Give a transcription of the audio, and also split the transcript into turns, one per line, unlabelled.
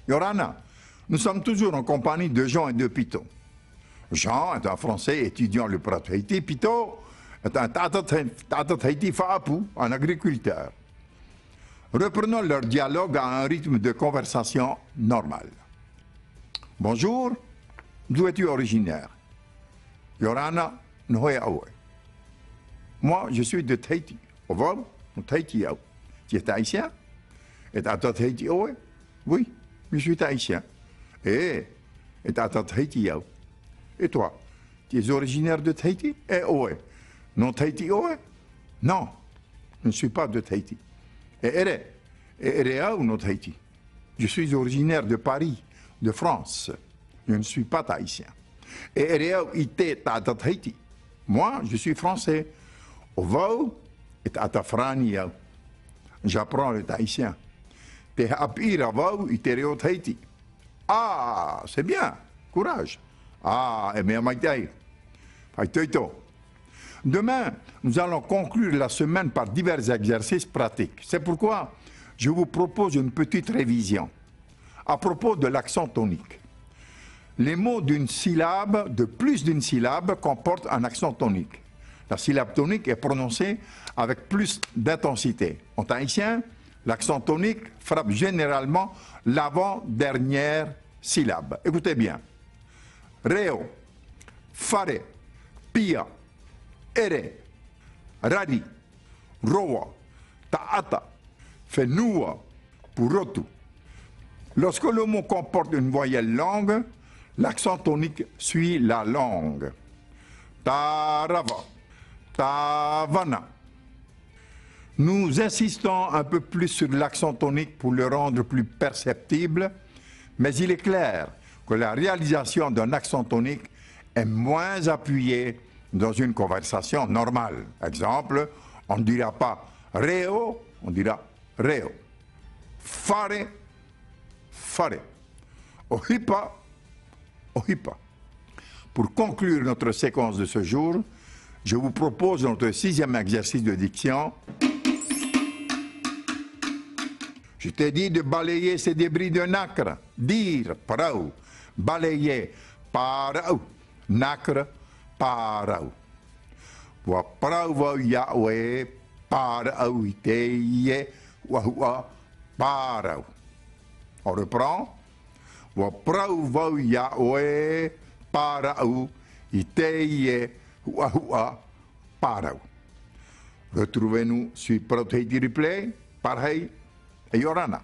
Yorana, nous sommes toujours en compagnie de Jean et de Pito. Jean est un Français étudiant le prat Haïti. Pito est un Tata Haïti Faapou, un agriculteur. Reprenons leur dialogue à un rythme de conversation normal. Bonjour, d'où es-tu originaire? Yorana, Nhoyaoue. Moi, je suis de Tahiti. Au revoir, Tahiti. Tu es haïtien? Et Tata Tahiti? Oui, je suis haïtien. Et Tata Tahiti? Et toi, tu es originaire de Tahiti? Non, Tahiti? Non, je ne suis pas de Tahiti. Et ou non Tahiti? Je suis originaire de Paris, de France. Je ne suis pas tahitien. Et ite Tata Tahiti? Moi, je suis français. Ovo et Tata Frani. J'apprends le tahitien. Te apira vau itereo Tahiti. Ah, c'est bien. Courage. Ah, et bien, demain, nous allons conclure la semaine par divers exercices pratiques. C'est pourquoi je vous propose une petite révision à propos de l'accent tonique. Les mots d'une syllabe, de plus d'une syllabe, comportent un accent tonique. La syllabe tonique est prononcée avec plus d'intensité. En tahitien, l'accent tonique frappe généralement l'avant-dernière syllabe. Écoutez bien. Reo, fare, pia, ere, rari, roa, taata, fenua, purotu. Lorsque le mot comporte une voyelle longue, l'accent tonique suit la langue. Tarava, tavana. Nous insistons un peu plus sur l'accent tonique pour le rendre plus perceptible, mais il est clair que la réalisation d'un accent tonique est moins appuyée dans une conversation normale. Exemple, on ne dira pas reo, on dira reo. Fare, fare. Ohipa, ohipa. Pour conclure notre séquence de ce jour, je vous propose notre 6e exercice de diction. Je t'ai dit de balayer ces débris de nacre. Dire, parau. Balayer, parau. Nacre, parau. Wa parau wa yawe, parau iteye, wa parau. On reprend. Wa parau wa yawe, parau iteye, wa parau. Retrouvez-nous sur Prot Haiti Replay, par Hey et Yorana.